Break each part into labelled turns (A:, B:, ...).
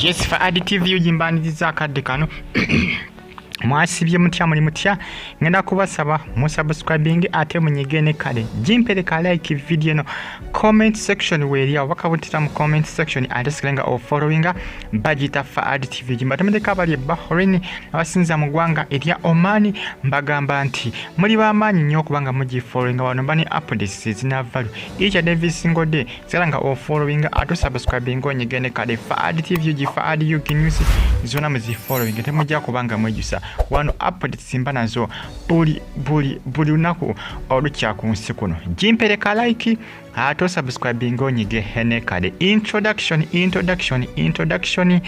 A: Yes, Faridah TV ujimbaniriza akadde kano mwasibye mutya muli mutya ngenda kubasaba musubscribing ate munyigene kale jimpereka like video no comment section where wakabutira mu comment section ate silenga o following bagita Faridah TV jimbatamedeka bali Bahrain abasinza mu gwanga erya Oman mbagamba nti muri bamanyi nnyo kubanga mugi following wano bani updates zinavalu each and every single day silenga o following ate subscribing onyigene kale Faridah TV uji Faridah news zona muzi following temujja kubanga mwejusa wano updates simba nazo buli unaku olukya ku nsi kuno jimpereka like ato subscribing onyige hene kale introduction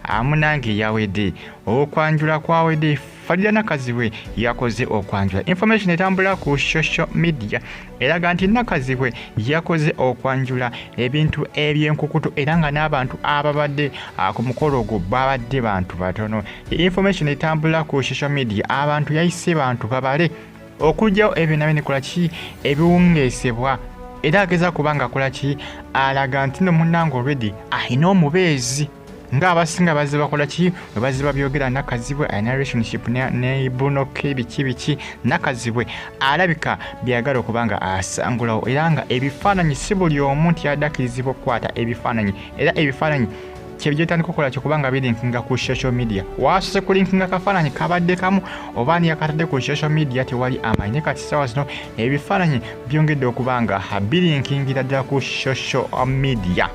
A: amunange yawede okwanjula kwawede Faridah Nakazibwe yakoze okwanjula information etambula ku social media eraga nti Nakazibwe yakoze okwanjula ebintu ebyenkukutu eranga n'abantu ababadde ku mukolo ogwo babadde bantu batono information etambula ku social media abantu yayise bantu babale okujjawo ebinabine kulaki ebiwungeesebwa era ageza kubanga kolaki alaga nti no munango already ayina omubeezi nga abasinga baziba kolaki baziba byogera Nakazibwe ayina relationship ne Bruno biki Nakazibwe alabika byagala kubanga asangulawo era nga ebifaananyi si buli omuntu yadakirizibwa okukwata ebifaananyi era ebifaananyi kyebijotandika okukola kubanga bilinkinga ku social media wasose kulinkinga kafaananyi kabadde kamu oba ni yakatadde ku social media tewali amanyi kati sawa zino ebifaananyi byongedde okubanga bilinkingira ddala ku social media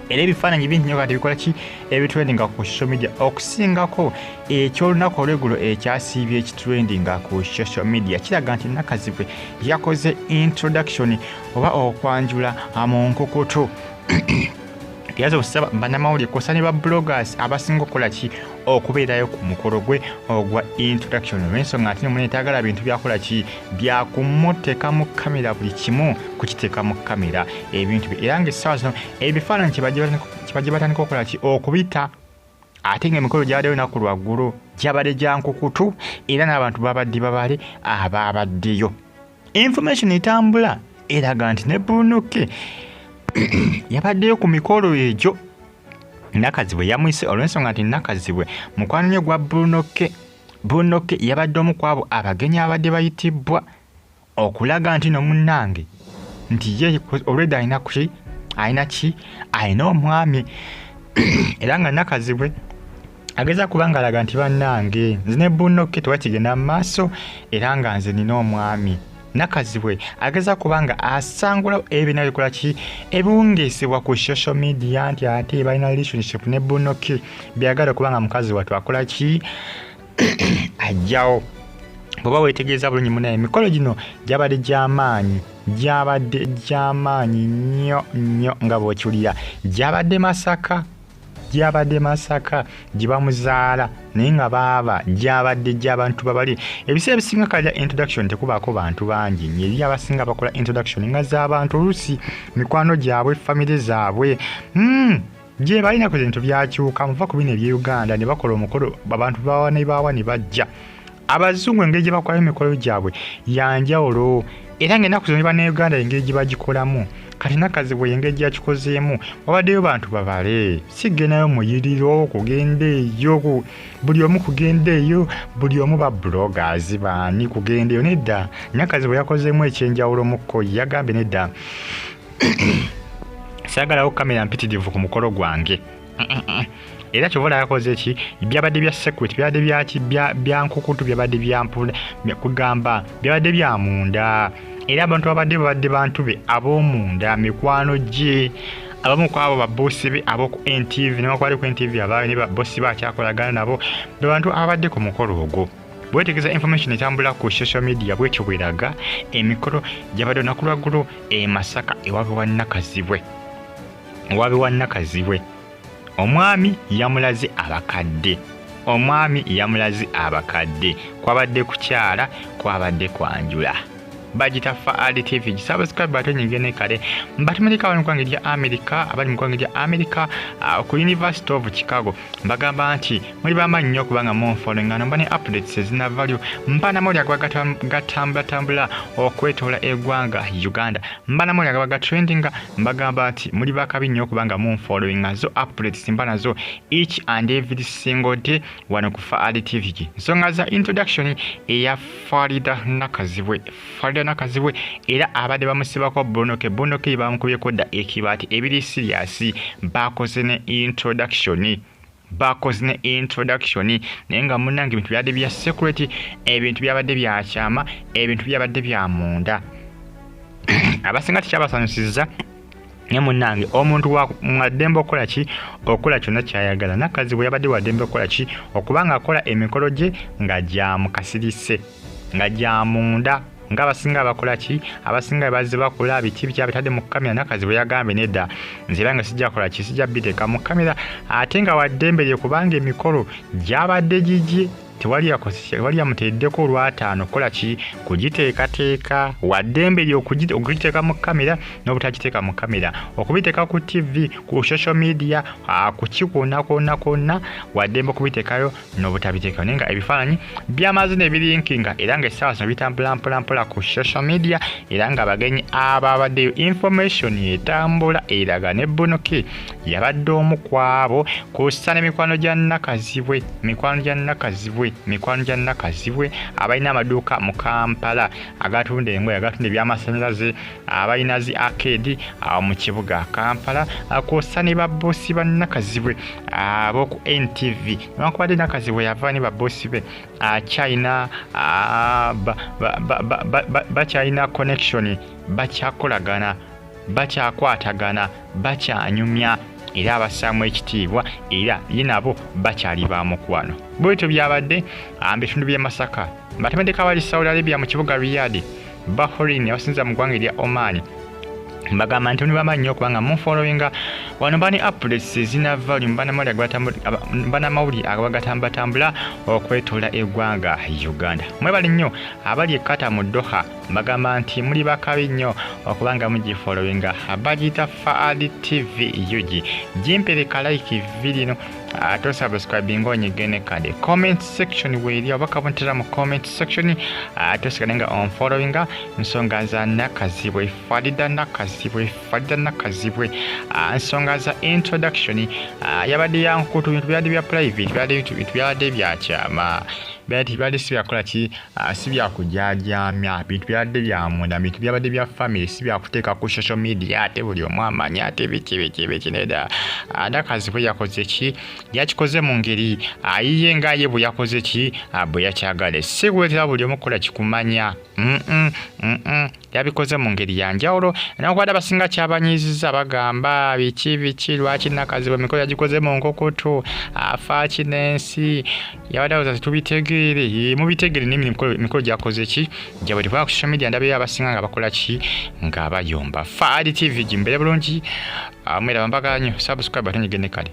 A: era ebifaananyi bingi nnyo kati bikola ki ebitrendinga ku social media okusingako ekyolunaku olweggulo ekyasiibye ekitrendinga ku social media kiraga nti Nakazibwe yakoze introduction oba okwanjula mu nkukutu yazo kusaba banamawulire kosani ba bloggers abasinga okukola ki okubeerayo ku mukolo gwe ogwa introduction olw'ensonga nti munetagala bintu byakola ki byakumuteka mu kamera buli kimu kukiteeka mu kamera ebintu era ng'essaawa zino ebifaananyi kibajje batandika okukola ki okubita ate ng'emikolo gyabaddeyo naku lwaggulu gyabadde gya nkukutu era n'abantu babadde babale ababaddeyo information etambula eraga nti ne Bruno yabaddeyo ku mikolo egyo Nakazibwe yamwise olw'ensonga nti Nakazibwe mukwano nnyo gwa Bruno yabadde omu kwabo abagenyi abadde bayitibwa okulaga nti no munnange nti ye already ayina omwami era nga Nakazibwe ageza kubanga alaga nti bannange nze ne Bruno tewakigenda mu maaso era nga nze nina omwami Nakazibwe ageza kubanga asangula ebina bikola ki ebiwungeesebwa ku social media nti ate balina relationship ne Bruno byagala kubanga mukazi wattu akola ki ajjawo bwoba weetegeeza bulungi munaye emikolo gino gyabadde gy'amaanyi nnyo nga bw'okiwulira gyabadde Masaka gibamuzaala naye nga baaba gyabadde gy'abantu babali ebiseera ebisinga kalya introduction tekubaako bantu bangi eri abasinga bakola introduction nga z'abantu oluusi mikwano gyabwe famire zaabwe gye balina ku bintu byakyuka muva ku bino eby'Uganda ne bakola omukolo abantu bawa ne bajja abazungu engeri gye bakolayo emikolo gyabwe yanjawulo era ng'ennaku zino Bannayuganda engeri gye bagikolamu kati Nakazibwe engeri gyakikozeemu wabaddeyo bantu babale sigenayo muyiriro kugenda eyo buli omu kugenda eyo buli omu ba bloggers baani kugenda eyo nedda Nakazibwe yakozeemu ekyenjawulo mukko yagambye nedda sayagalawo kamera mpitirivu ku mukolo gwange era kyobola yakoze ki byabadde bya secret byabadde byaki bya nkukutu byabadde byampula kugamba byabadde bya munda era abantu babadde bantu be ab'omunda mikwano gye abamu kwabo babossi be ab'oku NTV ne bakwali ku NTV abawe ne babossi bakyakolagana nabo abantu abadde ku mukolo ogwo bwetegeeza information etambula ku social media bwekyo bweraga emikolo gyabadde olunaku lwaggulu Masaka ewaabwe wa Nakazibwe omwami yamulaze abakadde kwabadde kukyala kwabadde kwanjula bagita Faridah TV subscribe button nyingene kale mbatumulika wano kwange lya America abali mu kwange lya America ku University of Chicago mbagamba nti muli bamanyi nnyo kubanga munfollowing ngano mbane updates ezina value mbana muli gatambula okwetola eggwanga Uganda mbana muli agabaga trending mbagamba nti muli bakabi nnyo kubanga munfollowing azo updates mbana zo each and every single day wano ku Faridah TV nsonga za introduction eya Faridah Nakazibwe era abadde bamusibako Bruno ke bamukubyeko dda ekibati ebiri serious bakoze ne introduction nenga munange bintu byadde bya security ebintu byabadde bya kyama ebintu byabadde bya munda abasinga tikyabasanyusiza ne munange omuntu wa mwadembe okola kyonna kyayagala Nakazibwe yabadde wadembe okola ki okubanga akola emikolo gye nga gyamukasirise nga gyamunda ng'abasinga bakola ki abasinga bazze bakola biti byabitadde mu kamera Nakazibwe yagambye nedda nze banga sijja kola ki sijja biteeka mu kamera ate nga waddembe lye kubanga emikolo gyabadde gigi tewali yamuteeddeko olwataano kola ki kugiteekateeka waddembe lye okugiteeka mu kamera n'obutagiteeka mu kamera okubiteeka ku TV ku social media kukikuna konna waddembe okubiteekayo n'obutabiteekayo naye nga ebifaananyi byamaze ne birinkinga era nga essaawa zino bitambula mpolampola ku social media era nga abagenyi ababaddeyo information etambula eraga ne Bruno yabadde omu kwabo kussa n'emikwano gya Nakazibwe abalina amaduuka mu Kampala agatunda engoye agatunda ebyamasannyalaze abalina zi arcade mu kibuga Kampala kussa ne babbosi ba Nakazibwe ab'oku NTV newankubadde Nakazibwe yava ne babbosi be China China connection bakyakolagana bakyakwatagana bakyanyumya era abassaamu ekitiibwa era ye nabo bakyali bamukwano bwetyo byabadde bitundu by'e Masaka batemedeka bali Saudi Arabia mu kibuga Riyadh Bahrain abasinza mu ggwanga erya Oman mbagamba nti bamanyi nnyo kubanga munfollowinga wano bani updates zina value mbana mawuli agabagatambula okwetola eggwanga Uganda mwebali nnyo abali ekkata mu Doha mbagamba nti muli bakabi nnyo okubanga mugifollowinga bagita Faridah TV yugi jimpereka like video no to subscribe ngonyegene kade comment section weri abakabontera mu comment section to sikanenga on followinga nsonga za Nakazibwe Faridah Nakazibwe nsonga za introduction yabadde yankutu bintu byadde bya private byadde bya kyama byadde sibyakola ki sibyakujajamya bintu byadde bya munda bintu byabadde bya family sibyakuteeka ku social media ate buli omu amanya ate biki neda Nakazibwe yakoze ki yakikoze mu ngeri ayiye ngaye bwe yakoze ki bwe yakyagala sikuletera buli omu kukola kikumanya yabikoze mu ngeri yanjawulo nakwada abasinga kyabanyiziza bagamba biki lwaki Nakazibwe emikolo yagikoze mu nkokoto afa kinensi yabadde tubitegeere mubitegere n'emikolo gyakoze ki gyabadde ku social media ndabe abasinga nga bakola ki nga bayomba Faridah TV gimbere bulungi mwera bambaganyo subscribe batonyegene kale